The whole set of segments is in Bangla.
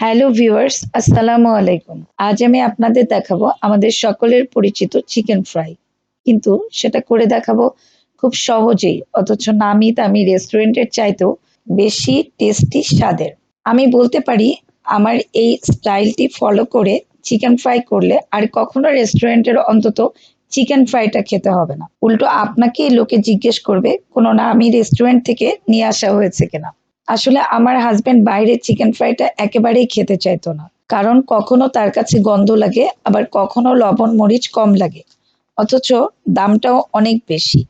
হ্যালো ভিউয়ার্স, আসসালামু আলাইকুম। আজ আমি আপনাদের দেখাবো আমাদের সকলের পরিচিত চিকেন ফ্রাই। কিন্তু সেটা করে দেখাবো খুব সহজেই, অথচ নামি দামি রেস্টুরেন্টের চাইতেও বেশি টেস্টি স্বাদের। আমি বলতে পারি আমার এই স্টাইলটি ফলো করে চিকেন ফ্রাই করলে আর কখনো রেস্টুরেন্টের অন্তত চিকেন ফ্রাইটা খেতে হবে না। উল্টো আপনাকেই লোকে জিজ্ঞেস করবে কোনো নামি রেস্টুরেন্ট থেকে নিয়ে আসা হয়েছে কিনা। আসলে আমার হাসব্যান্ড বাইরের চিকেন ফ্রাইটা একেবারেই খেতে চাইতো না, কারণ কখনো তার কাছে গন্ধ লাগে, আবার কখনো লবণ মরিচ কম লাগে, অথচ দামটাও অনেক বেশি।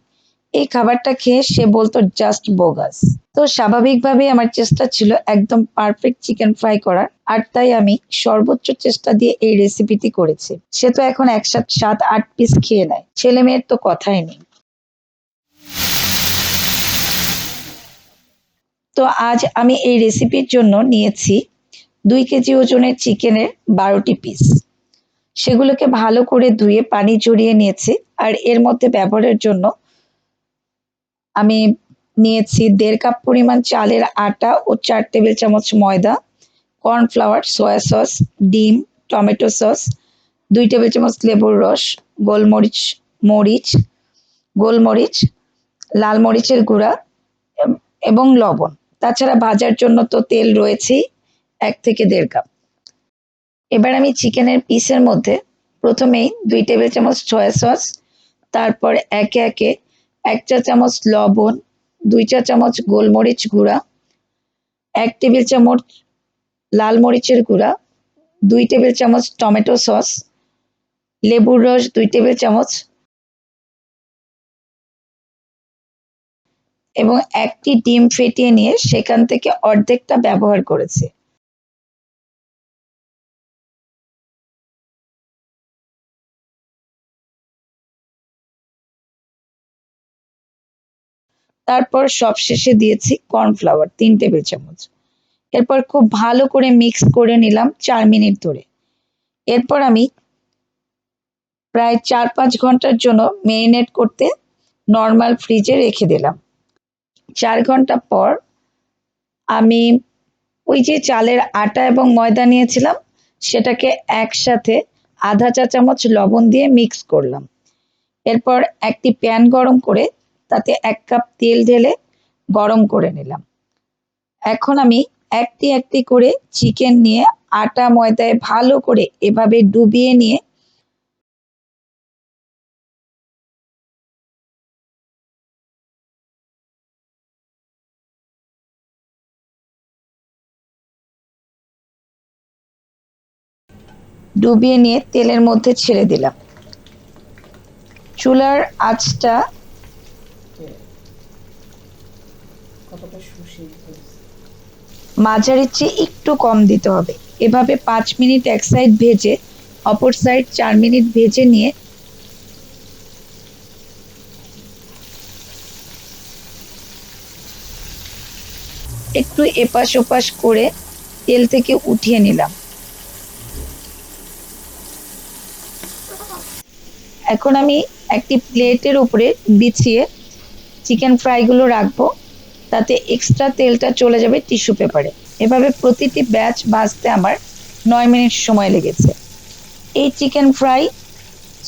এই খাবারটা খেয়ে সে বলতো জাস্ট বোগাস। তো স্বাভাবিকভাবেই আমার চেষ্টা ছিল একদম পারফেক্ট চিকেন ফ্রাই করার, আর তাই আমি সর্বোচ্চ চেষ্টা দিয়ে এই রেসিপিটি করেছি। সে তো এখন একসাথে 7-8 পিস খেয়ে নেয়, ছেলে মেয়ের তো কথাই নেই। তো আজ আমি এই রেসিপির জন্য নিয়েছি 2 কেজি ওজনের চিকেনের 12টি পিস। সেগুলোকে ভালো করে ধুয়ে পানি ঝরিয়ে নিয়েছি। আর এর মধ্যে ব্যবহারের জন্য আমি নিয়েছি 1.5 কাপ পরিমাণ চালের আটা ও 4 টেবিল চামচ ময়দা, কর্নফ্লাওয়ার, সয়া সস, ডিম, টমেটো সস, 2 টেবিল চামচ লেবুর রস, গোলমরিচ, মরিচ, গোলমরিচ, লাল মরিচের গুঁড়া এবং লবণ। তাছাড়া ভাজার জন্য তো তেল রয়েছেই, 1 থেকে 1.5 কাপ। এবার আমি চিকেনের পিসের মধ্যে প্রথমেই 2 টেবিল চামচ সয়া সস, তারপর একে একে 1 চা চামচ লবণ, 2 চা চামচ গোলমরিচ গুঁড়া, 1 টেবিল চামচ লাল মরিচের গুঁড়া, 2 টেবিল চামচ টমেটো সস, লেবুর রস 2 টেবিল চামচ এবং একটি ডিম ফেটিয়ে নিয়ে সেখান থেকে অর্ধেকটা ব্যবহার করেছি। তারপর সবশেষে দিয়েছি কর্নফ্লাওয়ার 3 টেবিল চামচ। এরপর খুব ভালো করে মিক্স করে নিলাম 4 মিনিট ধরে। এরপর আমি প্রায় 4-5 ঘন্টার জন্য মেরিনেট করতে নর্মাল ফ্রিজে রেখে দিলাম। 4 ঘন্টা পর আমি ওই যে চালের আটা এবং ময়দা নিয়েছিলাম, সেটাকে একসাথে আধা 1 চা চামচ লবণ দিয়ে মিক্স করলাম। এরপর একটি প্যান গরম করে তাতে 1 কাপ তেল ঢেলে গরম করে নিলাম। এখন আমি একটি একটি করে চিকেন নিয়ে আটা ময়দায় ভালো করে এভাবে ডুবিয়ে নিয়ে তেলের মধ্যে ছেড়ে দিলাম। চুলার আঁচটা মাঝারির চেয়ে একটু কম দিতে হবে। এভাবে 5 মিনিট এক সাইড ভেজে অপর সাইড 4 মিনিট ভেজে নিয়ে একটু এপাশ ওপাশ করে তেল থেকে উঠিয়ে নিলাম। এখন আমি একটি প্লেটের উপরে বিছিয়ে চিকেন ফ্রাইগুলো রাখবো, তাতে এক্সট্রা তেলটা চলে যাবে টিস্যু পেপারে। এভাবে প্রতিটি ব্যাচ ভাজতে আমার 9 মিনিট সময় লেগেছে। এই চিকেন ফ্রাই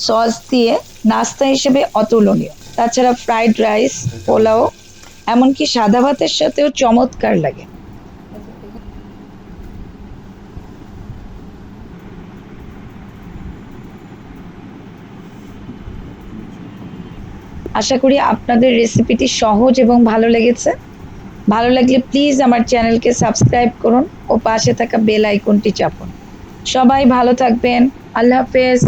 সস দিয়ে নাস্তা হিসেবে অতুলনীয়। তাছাড়া ফ্রাইড রাইস, পোলাও, এমনকি সাদা ভাতের সাথেও চমৎকার লাগে। আশা করি আপনাদের রেসিপিটি সহজ এবং ভালো লেগেছে। ভালো লাগলে প্লিজ আমার চ্যানেলকে সাবস্ক্রাইব করুন ও পাশে থাকা বেল আইকনটি চাপুন। সবাই ভালো থাকবেন। আল্লাহ হাফেজ।